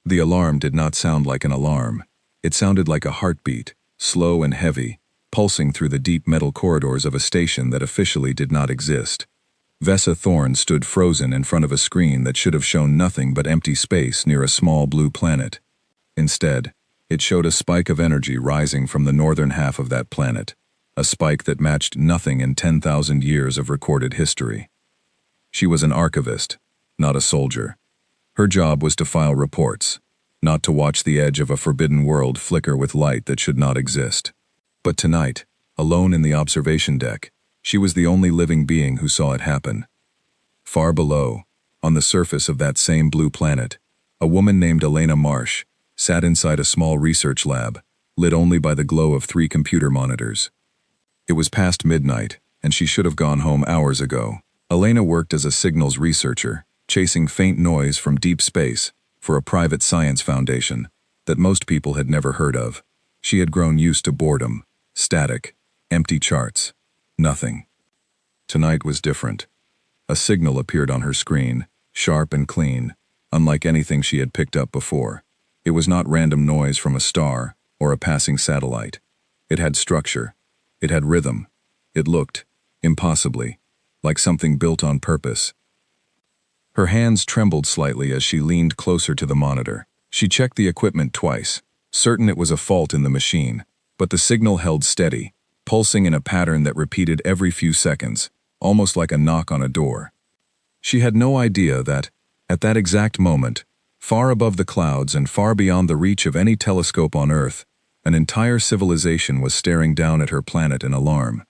The alarm did not sound like an alarm. It sounded like a heartbeat, slow and heavy, pulsing through the deep metal corridors of a station that officially did not exist. Vesa Thorne stood frozen in front of a screen that should have shown nothing but empty space near a small blue planet. Instead, it showed a spike of energy rising from the northern half of that planet, a spike that matched nothing in 10,000 years of recorded history. She was an archivist, not a soldier. Her job was to file reports, not to watch the edge of a forbidden world flicker with light that should not exist. But tonight, alone in the observation deck, she was the only living being who saw it happen. Far below, on the surface of that same blue planet, a woman named Elena Marsh sat inside a small research lab, lit only by the glow of 3 computer monitors. It was past midnight, and she should have gone home hours ago. Elena worked as a signals researcher, chasing faint noise from deep space for a private science foundation that most people had never heard of. She had grown used to boredom, static, empty charts, nothing. Tonight was different. A signal appeared on her screen, sharp and clean, unlike anything she had picked up before. It was not random noise from a star or a passing satellite. It had structure. It had rhythm. It looked, impossibly, like something built on purpose. Her hands trembled slightly as she leaned closer to the monitor. She checked the equipment twice, certain it was a fault in the machine, but the signal held steady, pulsing in a pattern that repeated every few seconds, almost like a knock on a door. She had no idea that, at that exact moment, far above the clouds and far beyond the reach of any telescope on Earth, an entire civilization was staring down at her planet in alarm.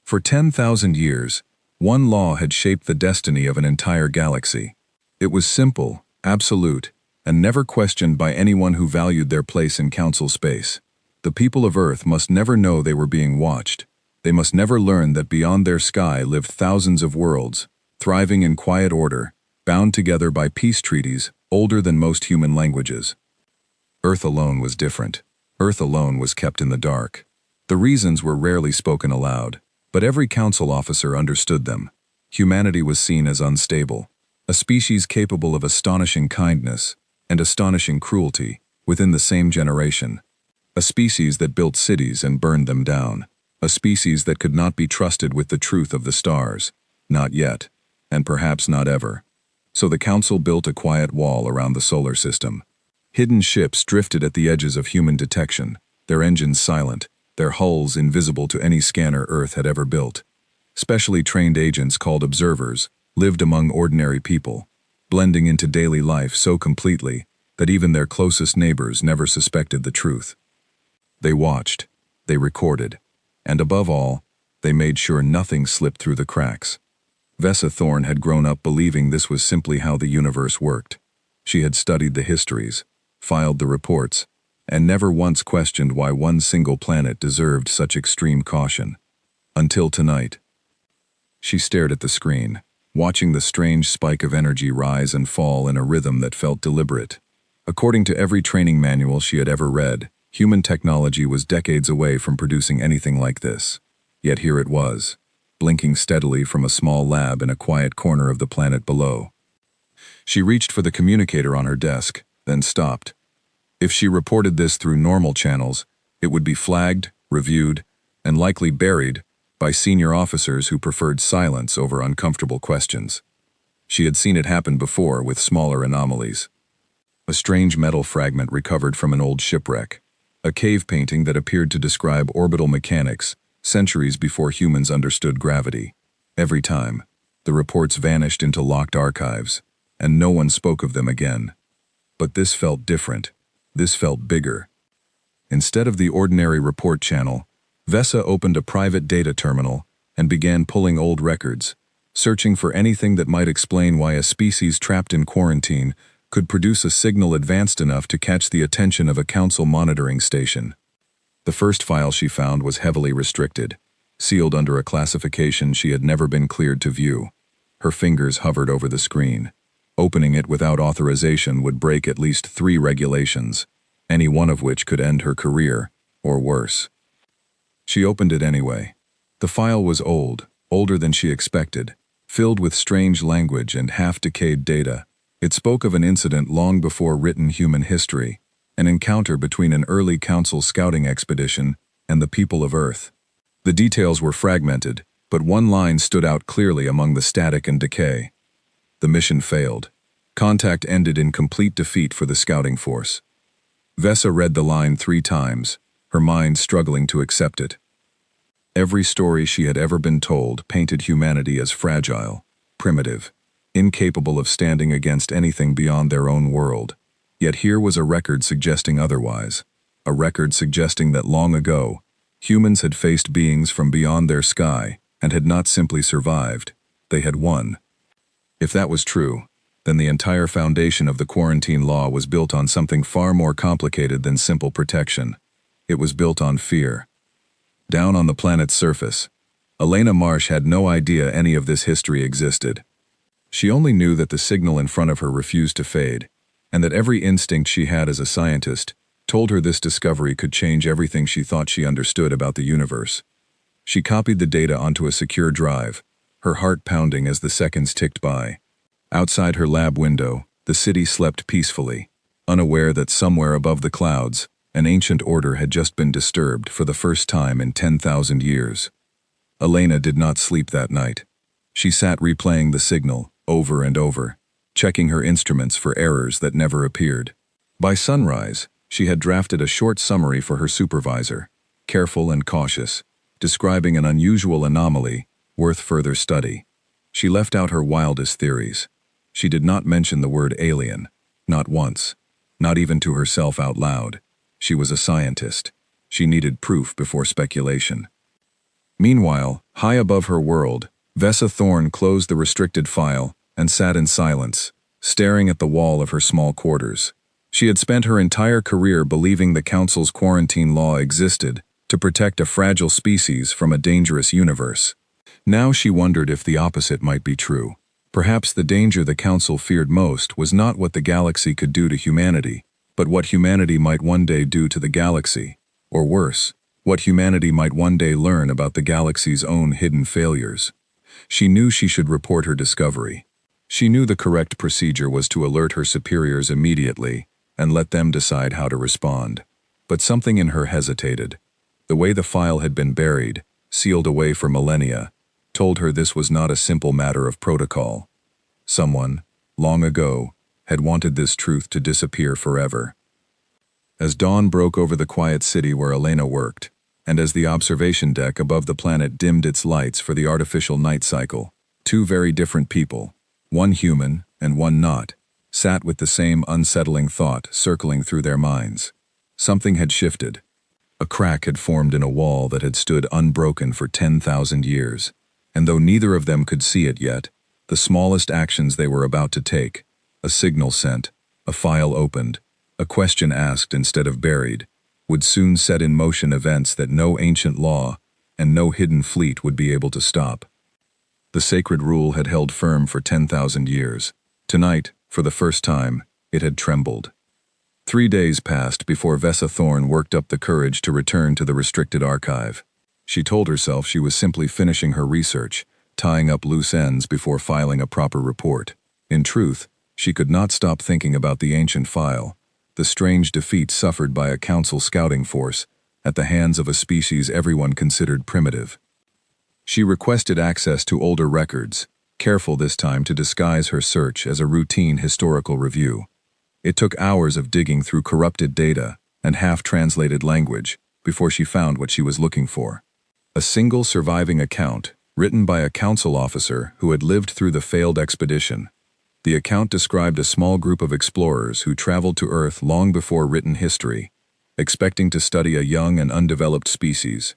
For 10,000 years, one law had shaped the destiny of an entire galaxy. It was simple, absolute, and never questioned by anyone who valued their place in council space. The people of Earth must never know they were being watched. They must never learn that beyond their sky lived thousands of worlds, thriving in quiet order, bound together by peace treaties older than most human languages. Earth alone was different. Earth alone was kept in the dark. The reasons were rarely spoken aloud, but every council officer understood them. Humanity was seen as unstable, a species capable of astonishing kindness and astonishing cruelty within the same generation. A species that built cities and burned them down. A species that could not be trusted with the truth of the stars. Not yet, and perhaps not ever. So the council built a quiet wall around the solar system. Hidden ships drifted at the edges of human detection, their engines silent, their hulls invisible to any scanner Earth had ever built. Specially trained agents called observers lived among ordinary people, blending into daily life so completely that even their closest neighbors never suspected the truth. They watched, they recorded, and above all, they made sure nothing slipped through the cracks. Vesa Thorne had grown up believing this was simply how the universe worked. She had studied the histories, filed the reports, and never once questioned why one single planet deserved such extreme caution. Until tonight. She stared at the screen, watching the strange spike of energy rise and fall in a rhythm that felt deliberate. According to every training manual she had ever read, human technology was decades away from producing anything like this. Yet here it was, blinking steadily from a small lab in a quiet corner of the planet below. She reached for the communicator on her desk, then stopped. If she reported this through normal channels, it would be flagged, reviewed, and likely buried by senior officers who preferred silence over uncomfortable questions. She had seen it happen before with smaller anomalies. A strange metal fragment recovered from an old shipwreck, a cave painting that appeared to describe orbital mechanics centuries before humans understood gravity. Every time, the reports vanished into locked archives, and no one spoke of them again. But this felt different. This felt bigger. Instead of the ordinary report channel, Vesa opened a private data terminal and began pulling old records, searching for anything that might explain why a species trapped in quarantine could produce a signal advanced enough to catch the attention of a council monitoring station. The first file she found was heavily restricted, sealed under a classification she had never been cleared to view. Her fingers hovered over the screen. Opening it without authorization would break at least 3 regulations, any one of which could end her career, or worse. She opened it anyway. The file was old, older than she expected, filled with strange language and half-decayed data. It spoke of an incident long before written human history, an encounter between an early council scouting expedition and the people of Earth. The details were fragmented, but one line stood out clearly among the static and decay. The mission failed. Contact ended in complete defeat for the scouting force. Vesa read the line 3 times, her mind struggling to accept it. Every story she had ever been told painted humanity as fragile, primitive, incapable of standing against anything beyond their own world. Yet here was a record suggesting otherwise, a record suggesting that long ago, humans had faced beings from beyond their sky and had not simply survived, they had won. If that was true, then the entire foundation of the quarantine law was built on something far more complicated than simple protection. It was built on fear. Down on the planet's surface, Elena Marsh had no idea any of this history existed. She only knew that the signal in front of her refused to fade, and that every instinct she had as a scientist told her this discovery could change everything she thought she understood about the universe. She copied the data onto a secure drive, her heart pounding as the seconds ticked by. Outside her lab window, the city slept peacefully, unaware that somewhere above the clouds, an ancient order had just been disturbed for the first time in 10,000 years. Elena did not sleep that night. She sat replaying the signal over and over, checking her instruments for errors that never appeared. By sunrise, she had drafted a short summary for her supervisor, careful and cautious, describing an unusual anomaly worth further study. She left out her wildest theories. She did not mention the word alien, not once, not even to herself out loud. She was a scientist. She needed proof before speculation. Meanwhile, high above her world, Vesa Thorne closed the restricted file and sat in silence, staring at the wall of her small quarters. She had spent her entire career believing the Council's quarantine law existed to protect a fragile species from a dangerous universe. Now she wondered if the opposite might be true. Perhaps the danger the Council feared most was not what the galaxy could do to humanity, but what humanity might one day do to the galaxy, or worse, what humanity might one day learn about the galaxy's own hidden failures. She knew she should report her discovery. She knew the correct procedure was to alert her superiors immediately and let them decide how to respond. But something in her hesitated. The way the file had been buried, sealed away for millennia, told her this was not a simple matter of protocol. Someone, long ago, had wanted this truth to disappear forever. As dawn broke over the quiet city where Elena worked, and as the observation deck above the planet dimmed its lights for the artificial night cycle, 2 very different people, one human and one not, sat with the same unsettling thought circling through their minds. Something had shifted. A crack had formed in a wall that had stood unbroken for 10,000 years, and though neither of them could see it yet, the smallest actions they were about to take, a signal sent, a file opened, a question asked instead of buried, would soon set in motion events that no ancient law and no hidden fleet would be able to stop. The sacred rule had held firm for 10,000 years. Tonight, for the first time, it had trembled. 3 days passed before Vesa Thorne worked up the courage to return to the restricted archive. She told herself she was simply finishing her research, tying up loose ends before filing a proper report. In truth, she could not stop thinking about the ancient file, the strange defeat suffered by a council scouting force at the hands of a species everyone considered primitive. She requested access to older records, careful this time to disguise her search as a routine historical review. It took hours of digging through corrupted data and half-translated language before she found what she was looking for. A single surviving account, written by a council officer who had lived through the failed expedition. The account described a small group of explorers who traveled to Earth long before written history, expecting to study a young and undeveloped species.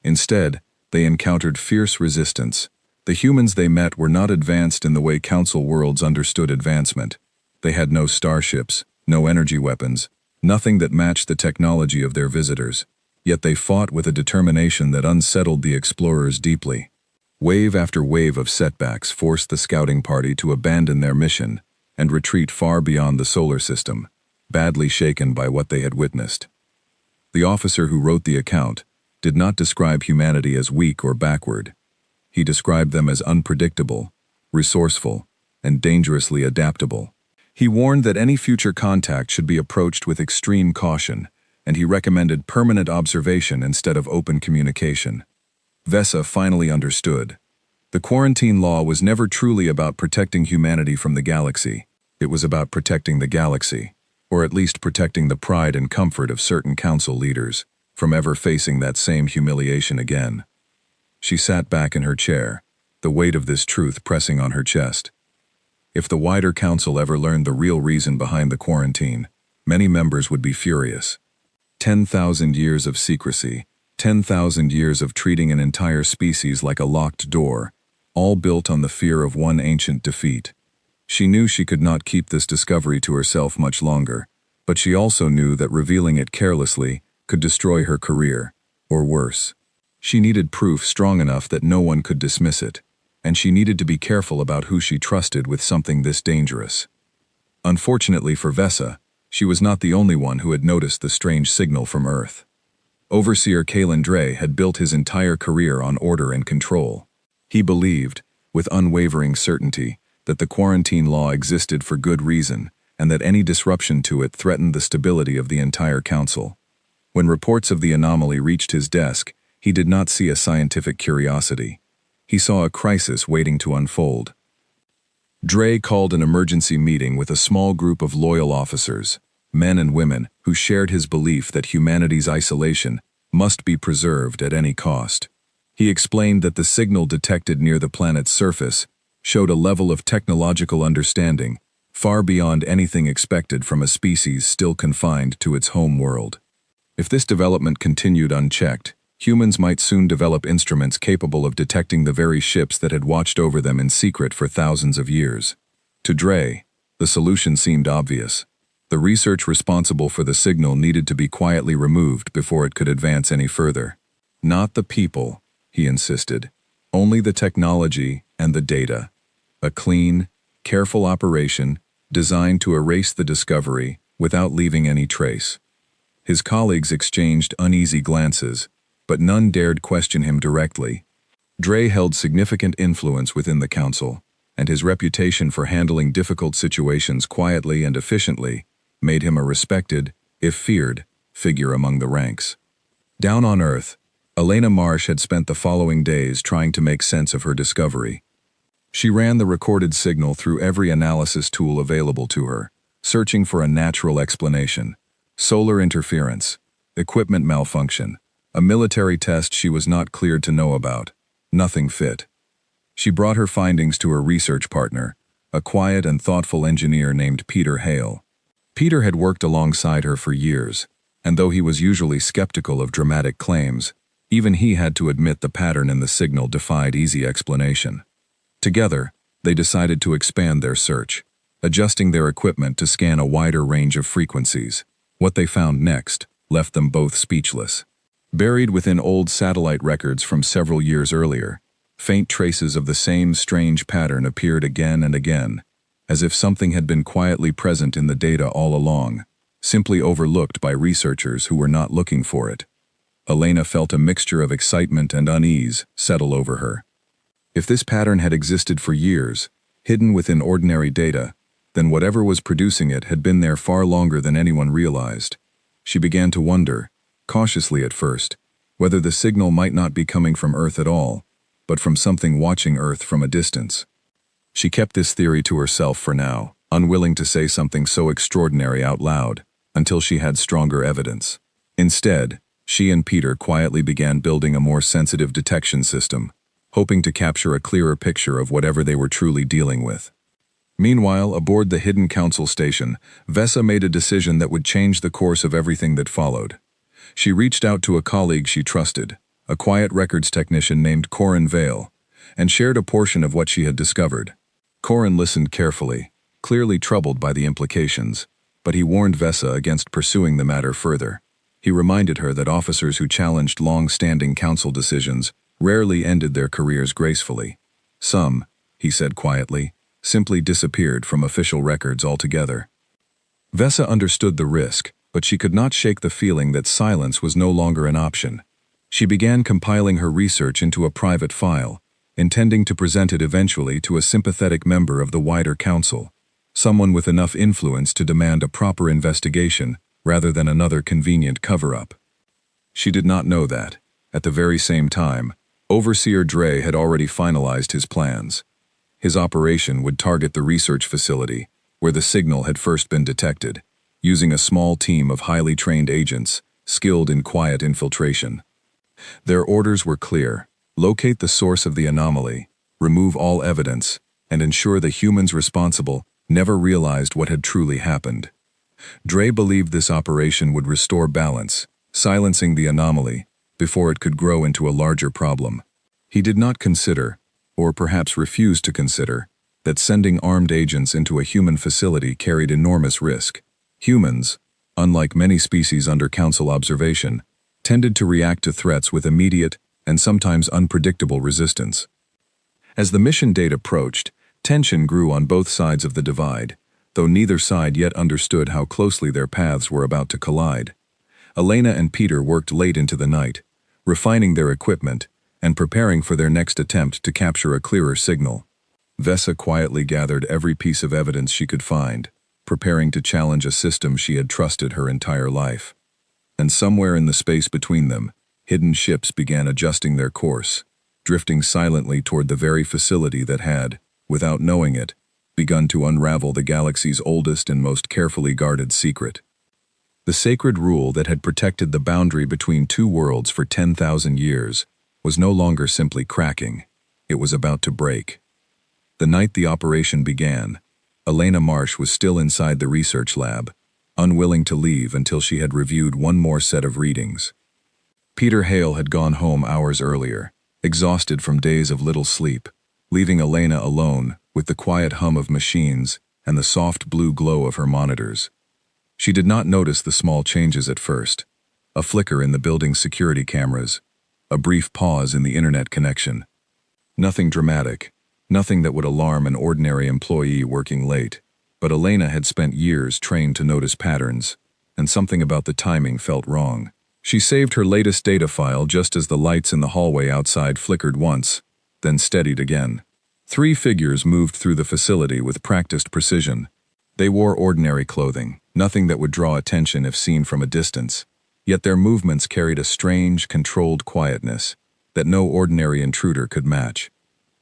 Instead, they encountered fierce resistance. The humans they met were not advanced in the way Council worlds understood advancement. They had no starships, no energy weapons, nothing that matched the technology of their visitors. Yet they fought with a determination that unsettled the explorers deeply. Wave after wave of setbacks forced the scouting party to abandon their mission and retreat far beyond the solar system, badly shaken by what they had witnessed. The officer who wrote the account did not describe humanity as weak or backward. He described them as unpredictable, resourceful, and dangerously adaptable. He warned that any future contact should be approached with extreme caution, and he recommended permanent observation instead of open communication. Vesa finally understood. The quarantine law was never truly about protecting humanity from the galaxy. It was about protecting the galaxy, or at least protecting the pride and comfort of certain council leaders from ever facing that same humiliation again. She sat back in her chair, the weight of this truth pressing on her chest. If the wider council ever learned the real reason behind the quarantine, many members would be furious. 10,000 years of secrecy, 10,000 years of treating an entire species like a locked door, all built on the fear of one ancient defeat. She knew she could not keep this discovery to herself much longer, but she also knew that revealing it carelessly could destroy her career, or worse. She needed proof strong enough that no one could dismiss it, and she needed to be careful about who she trusted with something this dangerous. Unfortunately for Vesa, she was not the only one who had noticed the strange signal from Earth. Overseer Kalen Dre had built his entire career on order and control. He believed, with unwavering certainty, that the quarantine law existed for good reason, and that any disruption to it threatened the stability of the entire council. When reports of the anomaly reached his desk, he did not see a scientific curiosity. He saw a crisis waiting to unfold. Dre called an emergency meeting with a small group of loyal officers, men and women, who shared his belief that humanity's isolation must be preserved at any cost. He explained that the signal detected near the planet's surface showed a level of technological understanding far beyond anything expected from a species still confined to its home world. If this development continued unchecked, humans might soon develop instruments capable of detecting the very ships that had watched over them in secret for thousands of years. To Dre, the solution seemed obvious. The research responsible for the signal needed to be quietly removed before it could advance any further. Not the people, he insisted, only the technology and the data. A clean, careful operation designed to erase the discovery without leaving any trace. His colleagues exchanged uneasy glances, but none dared question him directly. Dre held significant influence within the council, and his reputation for handling difficult situations quietly and efficiently made him a respected, if feared, figure among the ranks. Down on Earth, Elena Marsh had spent the following days trying to make sense of her discovery. She ran the recorded signal through every analysis tool available to her, searching for a natural explanation. Solar interference, equipment malfunction, a military test she was not cleared to know about. Nothing fit. She brought her findings to her research partner, a quiet and thoughtful engineer named Peter Hale. Peter had worked alongside her for years, and though he was usually skeptical of dramatic claims, even he had to admit the pattern in the signal defied easy explanation. Together, they decided to expand their search, adjusting their equipment to scan a wider range of frequencies. What they found next left them both speechless. Buried within old satellite records from several years earlier, faint traces of the same strange pattern appeared again and again, as if something had been quietly present in the data all along, simply overlooked by researchers who were not looking for it. Elena felt a mixture of excitement and unease settle over her. If this pattern had existed for years, hidden within ordinary data, then whatever was producing it had been there far longer than anyone realized. She began to wonder, cautiously at first, whether the signal might not be coming from Earth at all, but from something watching Earth from a distance. She kept this theory to herself for now, unwilling to say something so extraordinary out loud, until she had stronger evidence. Instead, she and Peter quietly began building a more sensitive detection system, hoping to capture a clearer picture of whatever they were truly dealing with. Meanwhile, aboard the hidden council station, Vesa made a decision that would change the course of everything that followed. She reached out to a colleague she trusted, a quiet records technician named Corin Vale, and shared a portion of what she had discovered. Corin listened carefully, clearly troubled by the implications, but he warned Vesa against pursuing the matter further. He reminded her that officers who challenged long-standing council decisions rarely ended their careers gracefully. Some, he said quietly, simply disappeared from official records altogether. Vesa understood the risk, but she could not shake the feeling that silence was no longer an option. She began compiling her research into a private file, intending to present it eventually to a sympathetic member of the wider council. someone with enough influence to demand a proper investigation rather than another convenient cover-up. She did not know that, at the very same time, Overseer Dre had already finalized his plans. His operation would target the research facility, where the signal had first been detected, using a small team of highly trained agents, skilled in quiet infiltration. Their orders were clear: locate the source of the anomaly, remove all evidence, and ensure the humans responsible never realized what had truly happened. Dre believed this operation would restore balance, silencing the anomaly before it could grow into a larger problem. He did not consider, or perhaps refused to consider, that sending armed agents into a human facility carried enormous risk. Humans, unlike many species under Council observation, tended to react to threats with immediate and sometimes unpredictable resistance. As the mission date approached, tension grew on both sides of the divide, though neither side yet understood how closely their paths were about to collide. Elena and Peter worked late into the night, refining their equipment and preparing for their next attempt to capture a clearer signal. Vesa quietly gathered every piece of evidence she could find, preparing to challenge a system she had trusted her entire life. And somewhere in the space between them, hidden ships began adjusting their course, drifting silently toward the very facility that had, without knowing it, begun to unravel the galaxy's oldest and most carefully guarded secret. The sacred rule that had protected the boundary between two worlds for 10,000 years was no longer simply cracking, it was about to break. The night the operation began, Elena Marsh was still inside the research lab, unwilling to leave until she had reviewed one more set of readings. Peter Hale had gone home hours earlier, exhausted from days of little sleep, leaving Elena alone with the quiet hum of machines and the soft blue glow of her monitors. She did not notice the small changes at first: a flicker in the building's security cameras, a brief pause in the internet connection. Nothing dramatic, nothing that would alarm an ordinary employee working late, but Elena had spent years trained to notice patterns, and something about the timing felt wrong. She saved her latest data file just as the lights in the hallway outside flickered once, then steadied again. 3 figures moved through the facility with practiced precision. They wore ordinary clothing, nothing that would draw attention if seen from a distance, yet their movements carried a strange, controlled quietness that no ordinary intruder could match.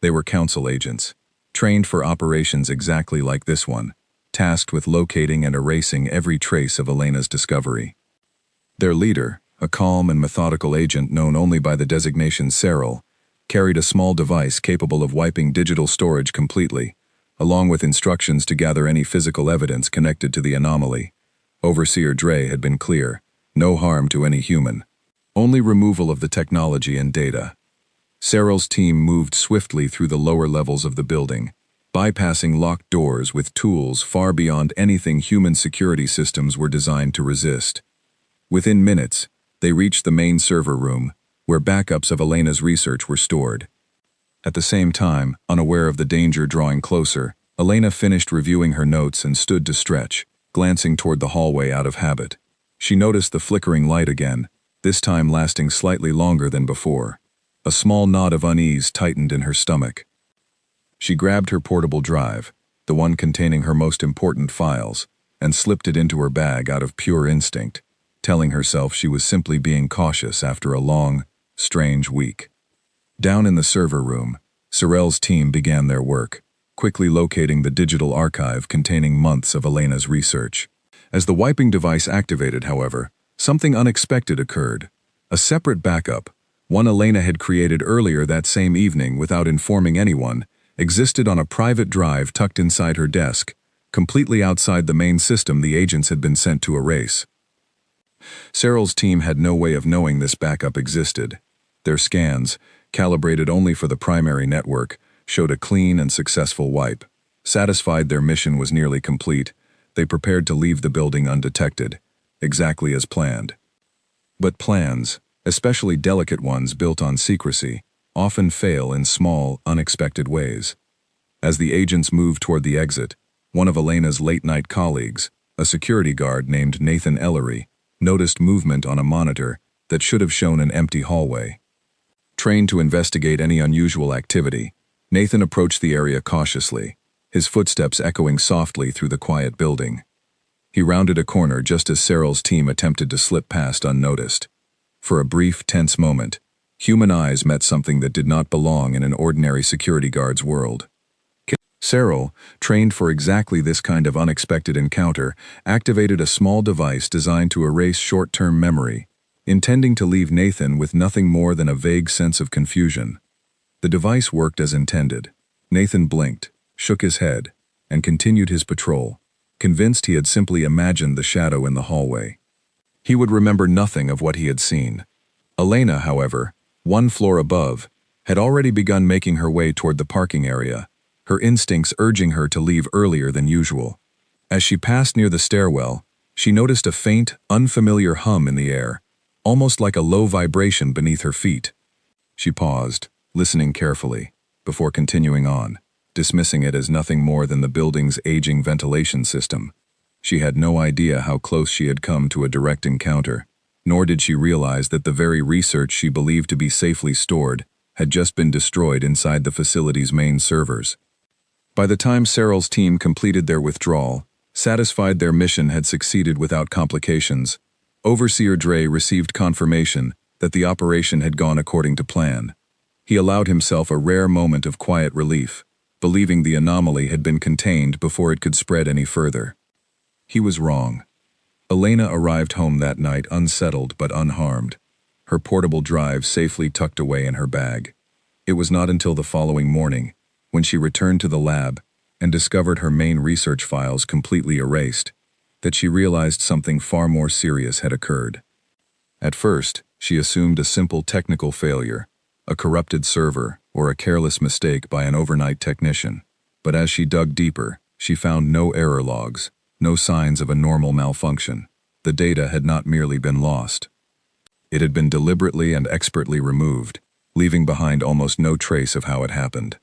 They were Council agents, trained for operations exactly like this one, tasked with locating and erasing every trace of Elena's discovery. Their leader, a calm and methodical agent known only by the designation Cyril, carried a small device capable of wiping digital storage completely, along with instructions to gather any physical evidence connected to the anomaly. Overseer Dre had been clear: no harm to any human, only removal of the technology and data. Cyril's team moved swiftly through the lower levels of the building, bypassing locked doors with tools far beyond anything human security systems were designed to resist. Within minutes, they reached the main server room, where backups of Elena's research were stored. At the same time, unaware of the danger drawing closer, Elena finished reviewing her notes and stood to stretch, glancing toward the hallway out of habit. She noticed the flickering light again, this time lasting slightly longer than before. A small knot of unease tightened in her stomach. She grabbed her portable drive, the one containing her most important files, and slipped it into her bag out of pure instinct, telling herself she was simply being cautious after a long, strange week. Down in the server room, Cyril's team began their work, quickly locating the digital archive containing months of Elena's research. As the wiping device activated, however, something unexpected occurred. A separate backup, one Elena had created earlier that same evening without informing anyone, existed on a private drive tucked inside her desk, completely outside the main system the agents had been sent to erase. Cyril's team had no way of knowing this backup existed. Their scans, calibrated only for the primary network, showed a clean and successful wipe. Satisfied their mission was nearly complete, they prepared to leave the building undetected, exactly as planned. But plans, especially delicate ones built on secrecy, often fail in small, unexpected ways. As the agents moved toward the exit, one of Elena's late-night colleagues, a security guard named Nathan Ellery, noticed movement on a monitor that should have shown an empty hallway. Trained to investigate any unusual activity, Nathan approached the area cautiously, his footsteps echoing softly through the quiet building. He rounded a corner just as Cyril's team attempted to slip past unnoticed. For a brief, tense moment, human eyes met something that did not belong in an ordinary security guard's world. Cyril, trained for exactly this kind of unexpected encounter, activated a small device designed to erase short-term memory, intending to leave Nathan with nothing more than a vague sense of confusion. The device worked as intended. Nathan blinked, shook his head, and continued his patrol, convinced he had simply imagined the shadow in the hallway. He would remember nothing of what he had seen. Elena, however, one floor above, had already begun making her way toward the parking area, her instincts urging her to leave earlier than usual. As she passed near the stairwell, she noticed a faint, unfamiliar hum in the air, almost like a low vibration beneath her feet. She paused, listening carefully, before continuing on, dismissing it as nothing more than the building's aging ventilation system. She had no idea how close she had come to a direct encounter, nor did she realize that the very research she believed to be safely stored had just been destroyed inside the facility's main servers. By the time Cyril's team completed their withdrawal, satisfied their mission had succeeded without complications, Overseer Dre received confirmation that the operation had gone according to plan. He allowed himself a rare moment of quiet relief, believing the anomaly had been contained before it could spread any further. He was wrong. Elena arrived home that night unsettled but unharmed, her portable drive safely tucked away in her bag. It was not until the following morning, when she returned to the lab and discovered her main research files completely erased, that she realized something far more serious had occurred. At first, she assumed a simple technical failure, a corrupted server, or a careless mistake by an overnight technician. But as she dug deeper, she found no error logs, no signs of a normal malfunction. The data had not merely been lost. It had been deliberately and expertly removed, leaving behind almost no trace of how it happened.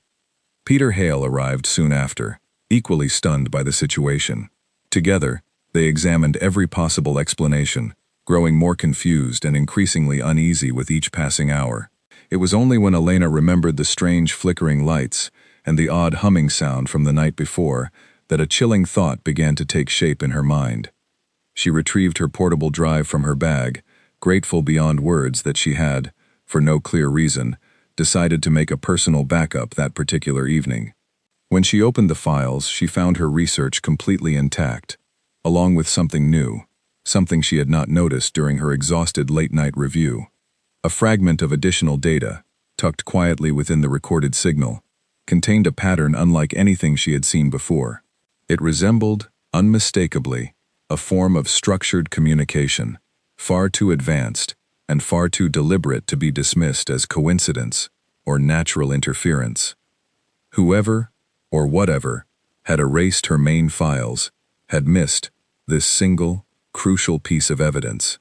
Peter Hale arrived soon after, equally stunned by the situation. Together, they examined every possible explanation, growing more confused and increasingly uneasy with each passing hour. It was only when Elena remembered the strange flickering lights and the odd humming sound from the night before that a chilling thought began to take shape in her mind. She retrieved her portable drive from her bag, grateful beyond words that she had, for no clear reason, decided to make a personal backup that particular evening. When she opened the files, she found her research completely intact, along with something new, something she had not noticed during her exhausted late-night review. A fragment of additional data, tucked quietly within the recorded signal, contained a pattern unlike anything she had seen before. It resembled, unmistakably, a form of structured communication, far too advanced and far too deliberate to be dismissed as coincidence or natural interference. Whoever, or whatever, had erased her main files, had missed this single, crucial piece of evidence.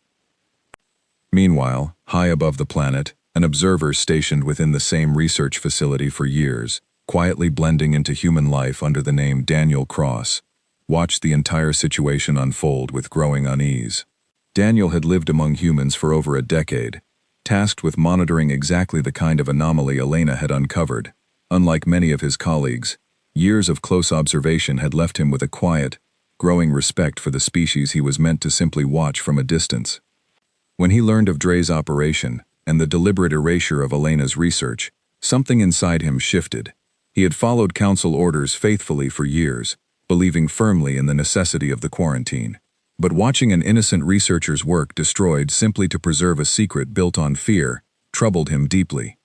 Meanwhile, high above the planet, an observer stationed within the same research facility for years, quietly blending into human life under the name Daniel Cross, watched the entire situation unfold with growing unease. Daniel had lived among humans for over a decade, tasked with monitoring exactly the kind of anomaly Elena had uncovered. Unlike many of his colleagues, years of close observation had left him with a quiet, growing respect for the species he was meant to simply watch from a distance. When he learned of Dre's operation and the deliberate erasure of Elena's research, something inside him shifted. He had followed council orders faithfully for years, believing firmly in the necessity of the quarantine. But watching an innocent researcher's work destroyed simply to preserve a secret built on fear troubled him deeply.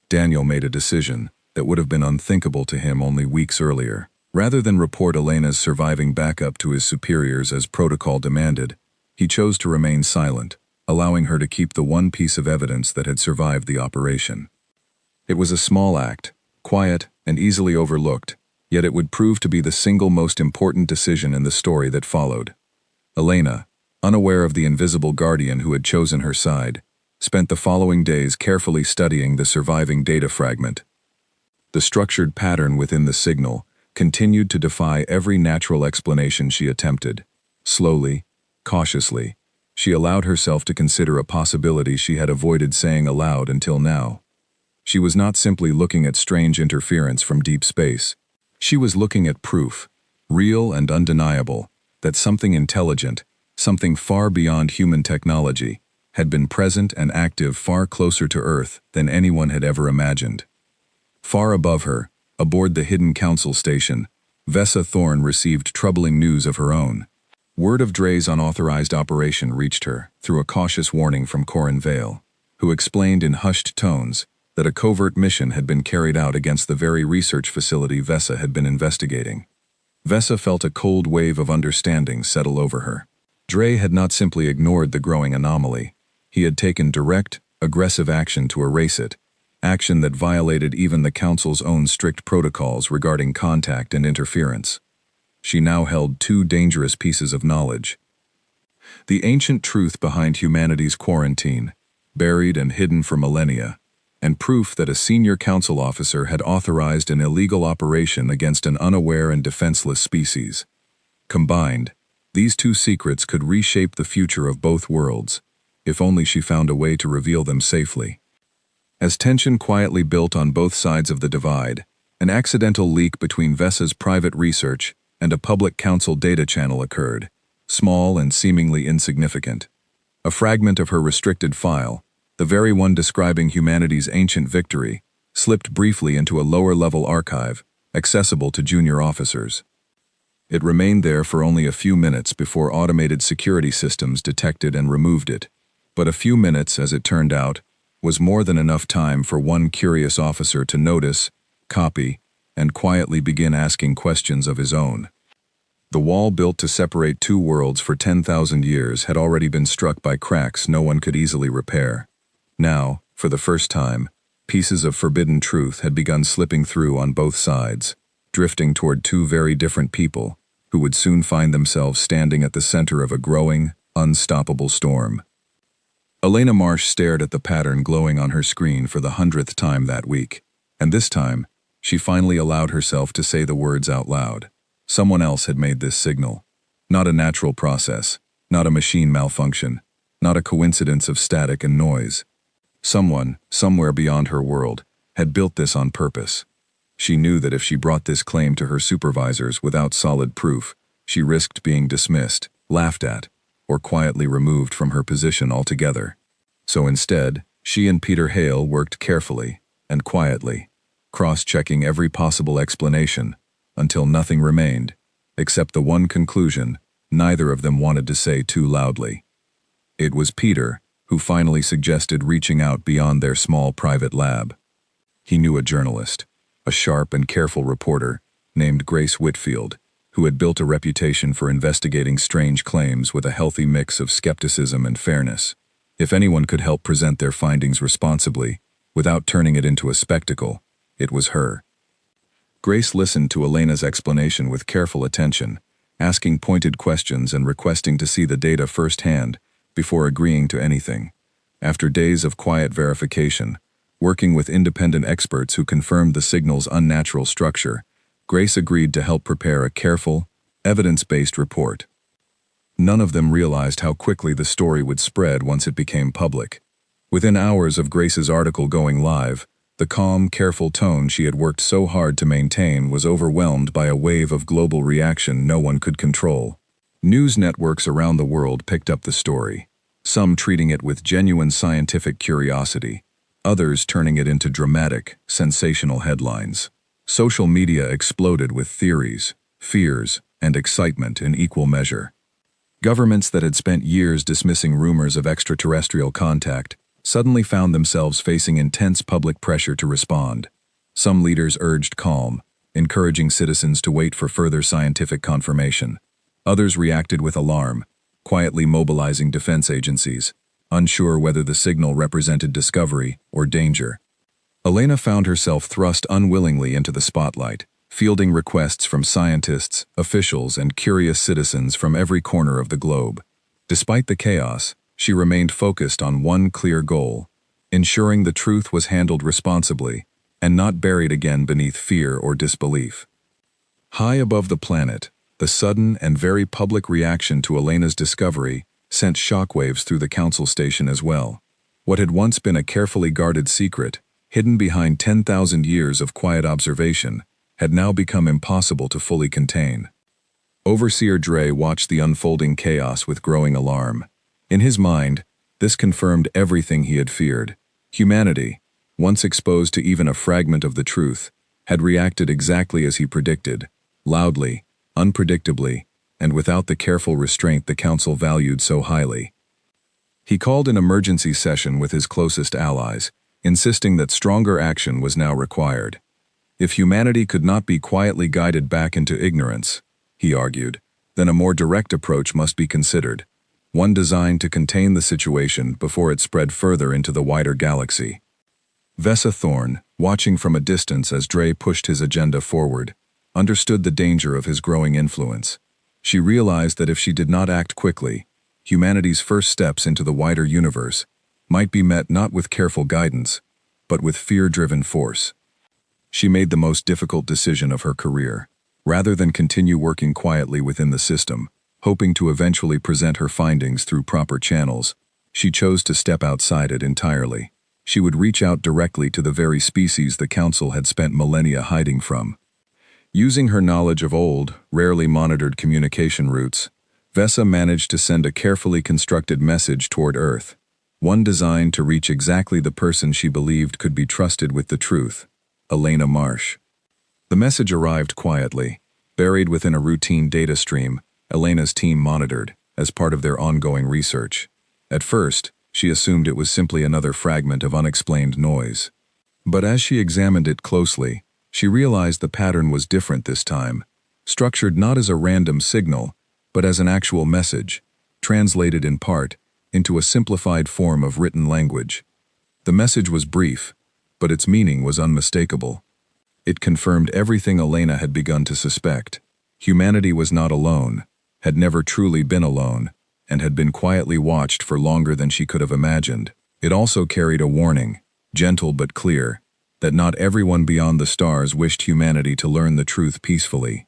Daniel made a decision that would have been unthinkable to him only weeks earlier. Rather than report Elena's surviving backup to his superiors as protocol demanded, he chose to remain silent, allowing her to keep the one piece of evidence that had survived the operation. It was a small act, quiet and easily overlooked, yet it would prove to be the single most important decision in the story that followed. Elena, unaware of the invisible guardian who had chosen her side, spent the following days carefully studying the surviving data fragment. The structured pattern within the signal continued to defy every natural explanation she attempted. Slowly, cautiously, she allowed herself to consider a possibility she had avoided saying aloud until now. She was not simply looking at strange interference from deep space. She was looking at proof, real and undeniable, that something intelligent, something far beyond human technology, had been present and active far closer to Earth than anyone had ever imagined. Far above her, aboard the hidden council station, Vesa Thorne received troubling news of her own. Word of Dre's unauthorized operation reached her through a cautious warning from Corin Vale, who explained in hushed tones that a covert mission had been carried out against the very research facility Vesa had been investigating. Vesa felt a cold wave of understanding settle over her. Dre had not simply ignored the growing anomaly. He had taken direct, aggressive action to erase it, action that violated even the Council's own strict protocols regarding contact and interference. She now held two dangerous pieces of knowledge. The ancient truth behind humanity's quarantine, buried and hidden for millennia, and proof that a senior council officer had authorized an illegal operation against an unaware and defenseless species. Combined, these two secrets could reshape the future of both worlds, if only she found a way to reveal them safely. As tension quietly built on both sides of the divide, an accidental leak between Vesa's private research and a public council data channel occurred, small and seemingly insignificant. A fragment of her restricted file, the very one describing humanity's ancient victory, slipped briefly into a lower-level archive, accessible to junior officers. It remained there for only a few minutes before automated security systems detected and removed it. But a few minutes, as it turned out, was more than enough time for one curious officer to notice, copy, and quietly begin asking questions of his own. The wall built to separate two worlds for 10,000 years had already been struck by cracks no one could easily repair. Now, for the first time, pieces of forbidden truth had begun slipping through on both sides, drifting toward two very different people who would soon find themselves standing at the center of a growing, unstoppable storm. Elena Marsh stared at the pattern glowing on her screen for the 100th time that week, and this time, she finally allowed herself to say the words out loud. Someone else had made this signal. Not a natural process, not a machine malfunction, not a coincidence of static and noise. Someone, somewhere beyond her world, had built this on purpose. She knew that if she brought this claim to her supervisors without solid proof, she risked being dismissed, laughed at, or quietly removed from her position altogether. So instead, she and Peter Hale worked carefully and quietly, cross-checking every possible explanation, until nothing remained, except the one conclusion neither of them wanted to say too loudly. It was Peter who finally suggested reaching out beyond their small private lab. He knew a journalist, a sharp and careful reporter, named Grace Whitfield, who had built a reputation for investigating strange claims with a healthy mix of skepticism and fairness. If anyone could help present their findings responsibly, without turning it into a spectacle, it was her. Grace listened to Elena's explanation with careful attention, asking pointed questions and requesting to see the data firsthand before agreeing to anything. After days of quiet verification, working with independent experts who confirmed the signal's unnatural structure, Grace agreed to help prepare a careful, evidence-based report. None of them realized how quickly the story would spread once it became public. Within hours of Grace's article going live, the calm, careful tone she had worked so hard to maintain was overwhelmed by a wave of global reaction no one could control. News networks around the world picked up the story, some treating it with genuine scientific curiosity, others turning it into dramatic, sensational headlines. Social media exploded with theories, fears, and excitement in equal measure. Governments that had spent years dismissing rumors of extraterrestrial contact suddenly found themselves facing intense public pressure to respond. Some leaders urged calm, encouraging citizens to wait for further scientific confirmation. Others reacted with alarm, quietly mobilizing defense agencies, unsure whether the signal represented discovery or danger. Elena found herself thrust unwillingly into the spotlight, fielding requests from scientists, officials, and curious citizens from every corner of the globe. Despite the chaos, she remained focused on one clear goal: ensuring the truth was handled responsibly and not buried again beneath fear or disbelief. High above the planet, the sudden and very public reaction to Elena's discovery sent shockwaves through the council station as well. What had once been a carefully guarded secret, hidden behind 10,000 years of quiet observation, had now become impossible to fully contain. Overseer Dre watched the unfolding chaos with growing alarm. In his mind, this confirmed everything he had feared. Humanity, once exposed to even a fragment of the truth, had reacted exactly as he predicted, loudly, unpredictably, and without the careful restraint the Council valued so highly. He called an emergency session with his closest allies, insisting that stronger action was now required. If humanity could not be quietly guided back into ignorance, he argued, then a more direct approach must be considered, one designed to contain the situation before it spread further into the wider galaxy. Vesa Thorne, watching from a distance as Dre pushed his agenda forward, understood the danger of his growing influence. She realized that if she did not act quickly, humanity's first steps into the wider universe might be met not with careful guidance, but with fear-driven force. She made the most difficult decision of her career. Rather than continue working quietly within the system, hoping to eventually present her findings through proper channels, she chose to step outside it entirely. She would reach out directly to the very species the Council had spent millennia hiding from. Using her knowledge of old, rarely monitored communication routes, Vesa managed to send a carefully constructed message toward Earth, one designed to reach exactly the person she believed could be trusted with the truth, Elena Marsh. The message arrived quietly, buried within a routine data stream Elena's team monitored as part of their ongoing research. At first, she assumed it was simply another fragment of unexplained noise. But as she examined it closely, she realized the pattern was different this time, structured not as a random signal, but as an actual message, translated in part into a simplified form of written language. The message was brief, but its meaning was unmistakable. It confirmed everything Elena had begun to suspect. Humanity was not alone, had never truly been alone, and had been quietly watched for longer than she could have imagined. It also carried a warning, gentle but clear, that not everyone beyond the stars wished humanity to learn the truth peacefully.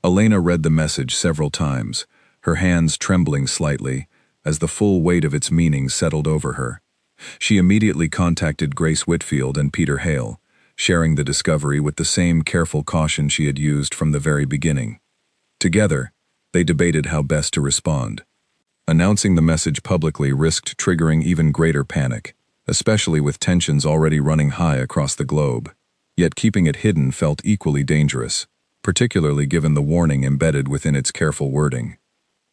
Elena read the message several times, her hands trembling slightly, as the full weight of its meaning settled over her. She immediately contacted Grace Whitfield and Peter Hale, sharing the discovery with the same careful caution she had used from the very beginning. Together, they debated how best to respond. Announcing the message publicly risked triggering even greater panic, especially with tensions already running high across the globe. Yet keeping it hidden felt equally dangerous, particularly given the warning embedded within its careful wording.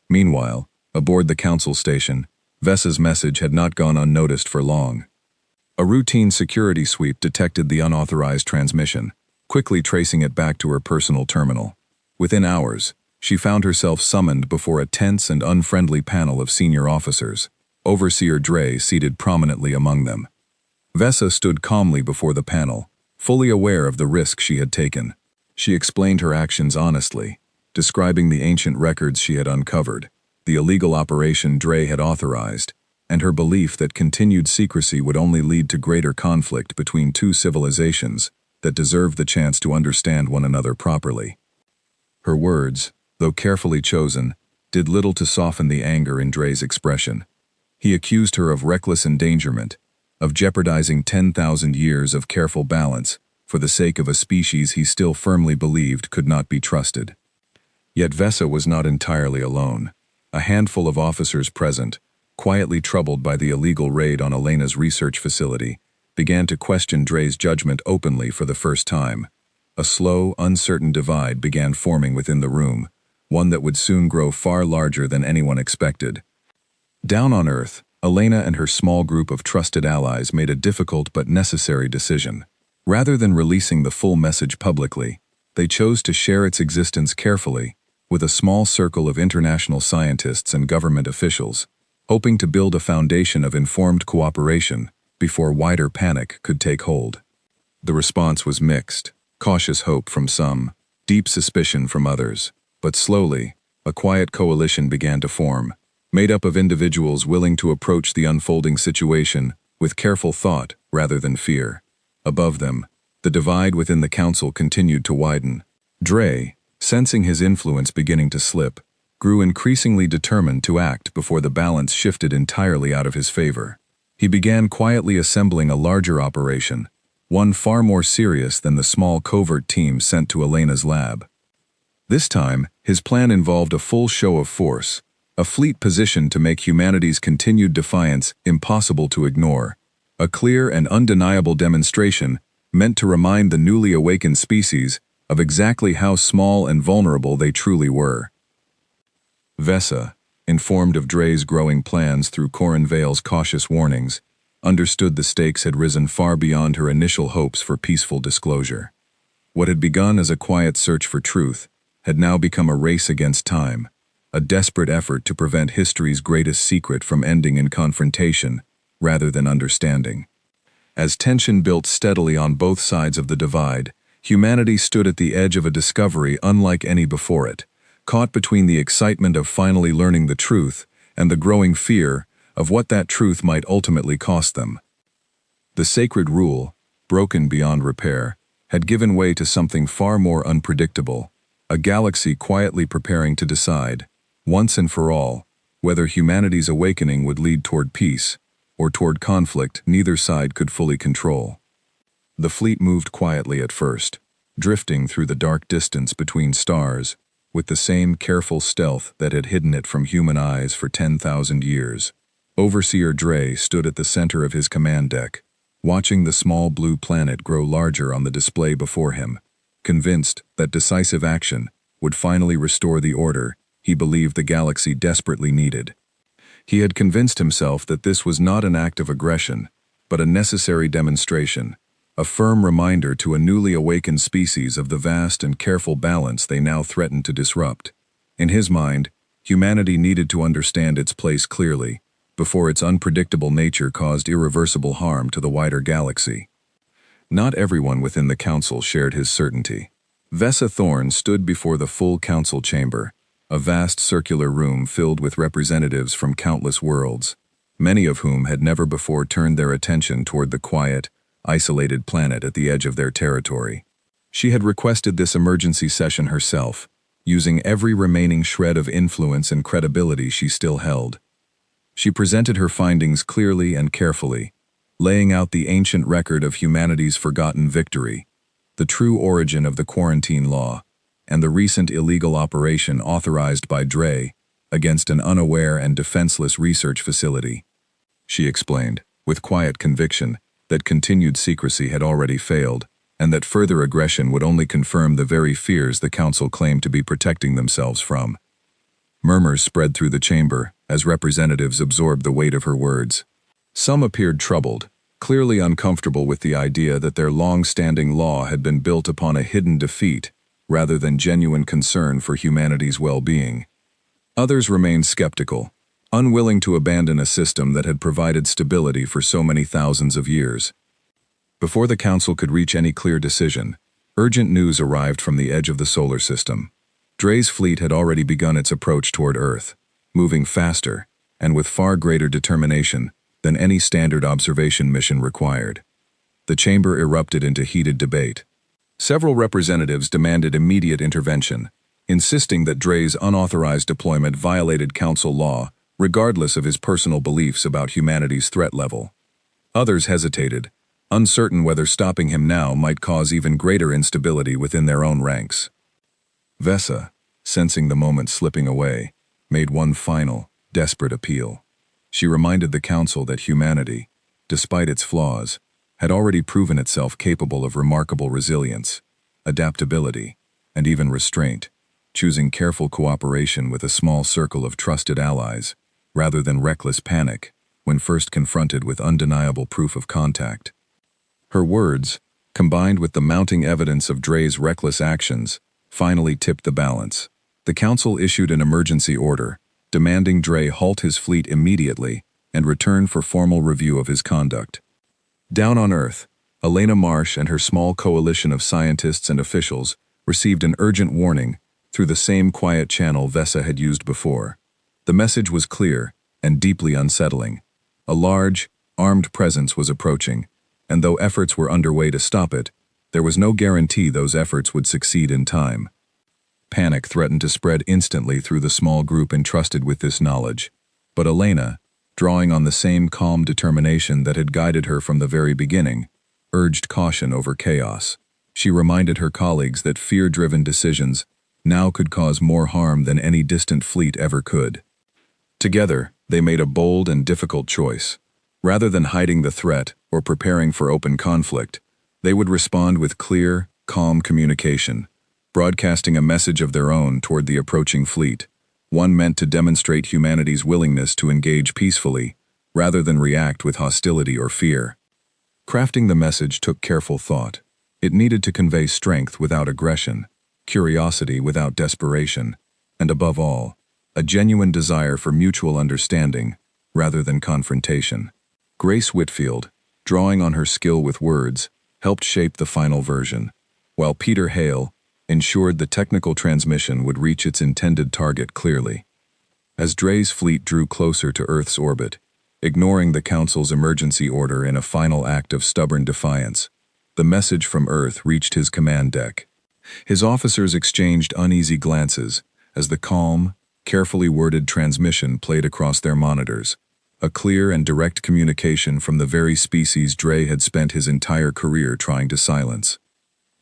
Meanwhile, aboard the Council station, Vesa's message had not gone unnoticed for long. A routine security sweep detected the unauthorized transmission, quickly tracing it back to her personal terminal. Within hours, she found herself summoned before a tense and unfriendly panel of senior officers, Overseer Dre seated prominently among them. Vesa stood calmly before the panel, fully aware of the risk she had taken. She explained her actions honestly, describing the ancient records she had uncovered, the illegal operation Dre had authorized, and her belief that continued secrecy would only lead to greater conflict between two civilizations that deserved the chance to understand one another properly. Her words, though carefully chosen, did little to soften the anger in Dre's expression. He accused her of reckless endangerment, of jeopardizing 10,000 years of careful balance for the sake of a species he still firmly believed could not be trusted. Yet Vesa was not entirely alone. A handful of officers present, quietly troubled by the illegal raid on Elena's research facility, began to question Dre's judgment openly for the first time. A slow, uncertain divide began forming within the room, one that would soon grow far larger than anyone expected. Down on Earth, Elena and her small group of trusted allies made a difficult but necessary decision. Rather than releasing the full message publicly, they chose to share its existence carefully with a small circle of international scientists and government officials, hoping to build a foundation of informed cooperation before wider panic could take hold. The response was mixed, cautious hope from some, deep suspicion from others. But slowly, a quiet coalition began to form, made up of individuals willing to approach the unfolding situation with careful thought rather than fear. Above them, the divide within the Council continued to widen. Dre, sensing his influence beginning to slip, grew increasingly determined to act before the balance shifted entirely out of his favor. He began quietly assembling a larger operation, one far more serious than the small covert team sent to Elena's lab. This time, his plan involved a full show of force, a fleet positioned to make humanity's continued defiance impossible to ignore, a clear and undeniable demonstration meant to remind the newly awakened species of exactly how small and vulnerable they truly were. Vesa, informed of Dre's growing plans through Corin Vale's cautious warnings, understood the stakes had risen far beyond her initial hopes for peaceful disclosure. What had begun as a quiet search for truth had now become a race against time, a desperate effort to prevent history's greatest secret from ending in confrontation rather than understanding. As tension built steadily on both sides of the divide, humanity stood at the edge of a discovery unlike any before it, caught between the excitement of finally learning the truth and the growing fear of what that truth might ultimately cost them. The sacred rule, broken beyond repair, had given way to something far more unpredictable, a galaxy quietly preparing to decide, once and for all, whether humanity's awakening would lead toward peace or toward conflict neither side could fully control. The fleet moved quietly at first, drifting through the dark distance between stars, with the same careful stealth that had hidden it from human eyes for 10,000 years. Overseer Dre stood at the center of his command deck, watching the small blue planet grow larger on the display before him, convinced that decisive action would finally restore the order he believed the galaxy desperately needed. He had convinced himself that this was not an act of aggression, but a necessary demonstration, a firm reminder to a newly awakened species of the vast and careful balance they now threatened to disrupt. In his mind, humanity needed to understand its place clearly, before its unpredictable nature caused irreversible harm to the wider galaxy. Not everyone within the council shared his certainty. Vesa Thorne stood before the full council chamber, a vast circular room filled with representatives from countless worlds, many of whom had never before turned their attention toward the quiet, isolated planet at the edge of their territory. She had requested this emergency session herself, using every remaining shred of influence and credibility she still held. She presented her findings clearly and carefully, laying out the ancient record of humanity's forgotten victory, the true origin of the quarantine law, and the recent illegal operation authorized by Dre against an unaware and defenseless research facility. She explained, with quiet conviction, that continued secrecy had already failed, and that further aggression would only confirm the very fears the council claimed to be protecting themselves from. Murmurs spread through the chamber as representatives absorbed the weight of her words. Some appeared troubled, clearly uncomfortable with the idea that their long-standing law had been built upon a hidden defeat rather than genuine concern for humanity's well-being. Others remained skeptical, unwilling to abandon a system that had provided stability for so many thousands of years. Before the council could reach any clear decision, urgent news arrived from the edge of the solar system. Dre's fleet had already begun its approach toward Earth, moving faster and with far greater determination than any standard observation mission required. The chamber erupted into heated debate. Several representatives demanded immediate intervention, insisting that Dre's unauthorized deployment violated council law regardless of his personal beliefs about humanity's threat level. Others hesitated, uncertain whether stopping him now might cause even greater instability within their own ranks. Vesa, sensing the moment slipping away, made one final, desperate appeal. She reminded the council that humanity, despite its flaws, had already proven itself capable of remarkable resilience, adaptability, and even restraint, choosing careful cooperation with a small circle of trusted allies, rather than reckless panic when first confronted with undeniable proof of contact. Her words, combined with the mounting evidence of Dre's reckless actions, finally tipped the balance. The council issued an emergency order, demanding Dre halt his fleet immediately and return for formal review of his conduct. Down on Earth, Elena Marsh and her small coalition of scientists and officials received an urgent warning through the same quiet channel Vesa had used before. The message was clear and deeply unsettling. A large, armed presence was approaching, and though efforts were underway to stop it, there was no guarantee those efforts would succeed in time. Panic threatened to spread instantly through the small group entrusted with this knowledge, but Elena, drawing on the same calm determination that had guided her from the very beginning, urged caution over chaos. She reminded her colleagues that fear-driven decisions now could cause more harm than any distant fleet ever could. Together, they made a bold and difficult choice. Rather than hiding the threat or preparing for open conflict, they would respond with clear, calm communication, broadcasting a message of their own toward the approaching fleet, one meant to demonstrate humanity's willingness to engage peacefully rather than react with hostility or fear. Crafting the message took careful thought. It needed to convey strength without aggression, curiosity without desperation, and above all, a genuine desire for mutual understanding rather than confrontation. Grace Whitfield, drawing on her skill with words, helped shape the final version, while Peter Hale ensured the technical transmission would reach its intended target clearly. As Dre's fleet drew closer to Earth's orbit, ignoring the Council's emergency order in a final act of stubborn defiance, the message from Earth reached his command deck. His officers exchanged uneasy glances as the calm, carefully worded transmission played across their monitors, a clear and direct communication from the very species Dre had spent his entire career trying to silence.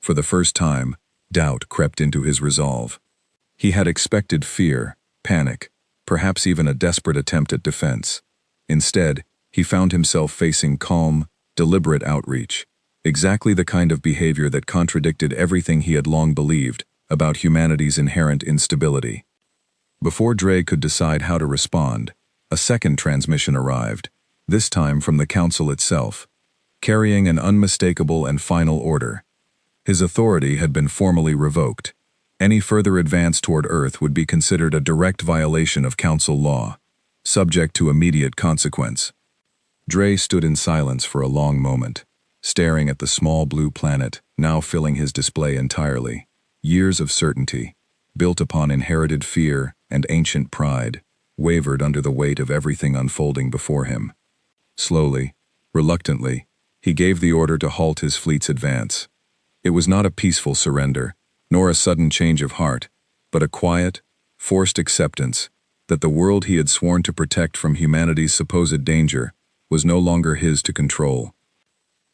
For the first time, doubt crept into his resolve. He had expected fear, panic, perhaps even a desperate attempt at defense. Instead, he found himself facing calm, deliberate outreach, exactly the kind of behavior that contradicted everything he had long believed about humanity's inherent instability. Before Dre could decide how to respond, a second transmission arrived, this time from the Council itself, carrying an unmistakable and final order. His authority had been formally revoked. Any further advance toward Earth would be considered a direct violation of Council law, subject to immediate consequence. Dre stood in silence for a long moment, staring at the small blue planet now filling his display entirely. Years of certainty, built upon inherited fear and ancient pride, wavered under the weight of everything unfolding before him. Slowly, reluctantly, he gave the order to halt his fleet's advance. It was not a peaceful surrender, nor a sudden change of heart, but a quiet, forced acceptance that the world he had sworn to protect from humanity's supposed danger was no longer his to control.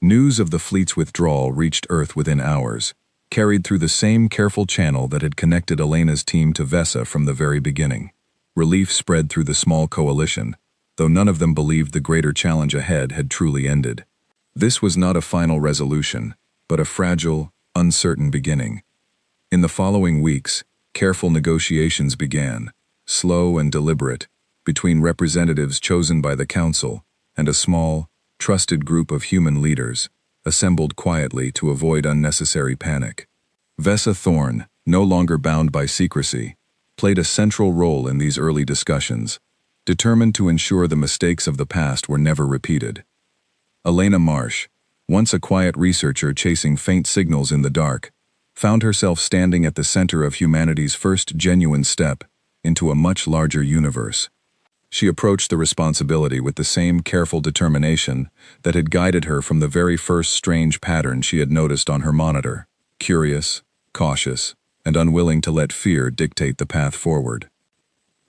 News of the fleet's withdrawal reached Earth within hours, carried through the same careful channel that had connected Elena's team to Vesa from the very beginning. Relief spread through the small coalition, though none of them believed the greater challenge ahead had truly ended. This was not a final resolution, but a fragile, uncertain beginning. In the following weeks, careful negotiations began, slow and deliberate, between representatives chosen by the Council and a small, trusted group of human leaders, assembled quietly to avoid unnecessary panic. Vesa Thorne, no longer bound by secrecy, played a central role in these early discussions, determined to ensure the mistakes of the past were never repeated. Elena Marsh, once a quiet researcher chasing faint signals in the dark, found herself standing at the center of humanity's first genuine step into a much larger universe. She approached the responsibility with the same careful determination that had guided her from the very first strange pattern she had noticed on her monitor, curious, cautious, and unwilling to let fear dictate the path forward.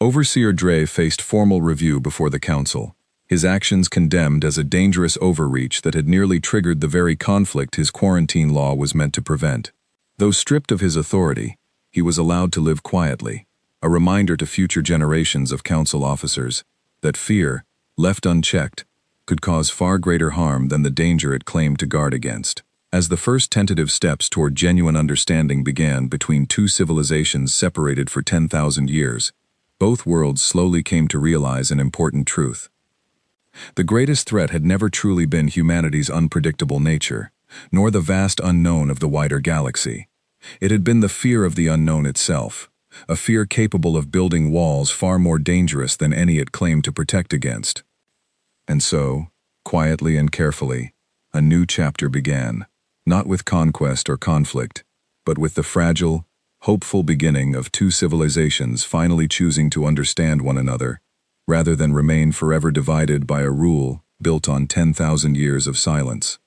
Overseer Dre faced formal review before the Council, his actions condemned as a dangerous overreach that had nearly triggered the very conflict his quarantine law was meant to prevent. Though stripped of his authority, he was allowed to live quietly, a reminder to future generations of Council officers that fear, left unchecked, could cause far greater harm than the danger it claimed to guard against. As the first tentative steps toward genuine understanding began between two civilizations separated for 10,000 years, both worlds slowly came to realize an important truth. The greatest threat had never truly been humanity's unpredictable nature, nor the vast unknown of the wider galaxy. It had been the fear of the unknown itself, a fear capable of building walls far more dangerous than any it claimed to protect against. And so, quietly and carefully, a new chapter began, not with conquest or conflict, but with the fragile, hopeful beginning of two civilizations finally choosing to understand one another, rather than remain forever divided by a rule built on 10,000 years of silence.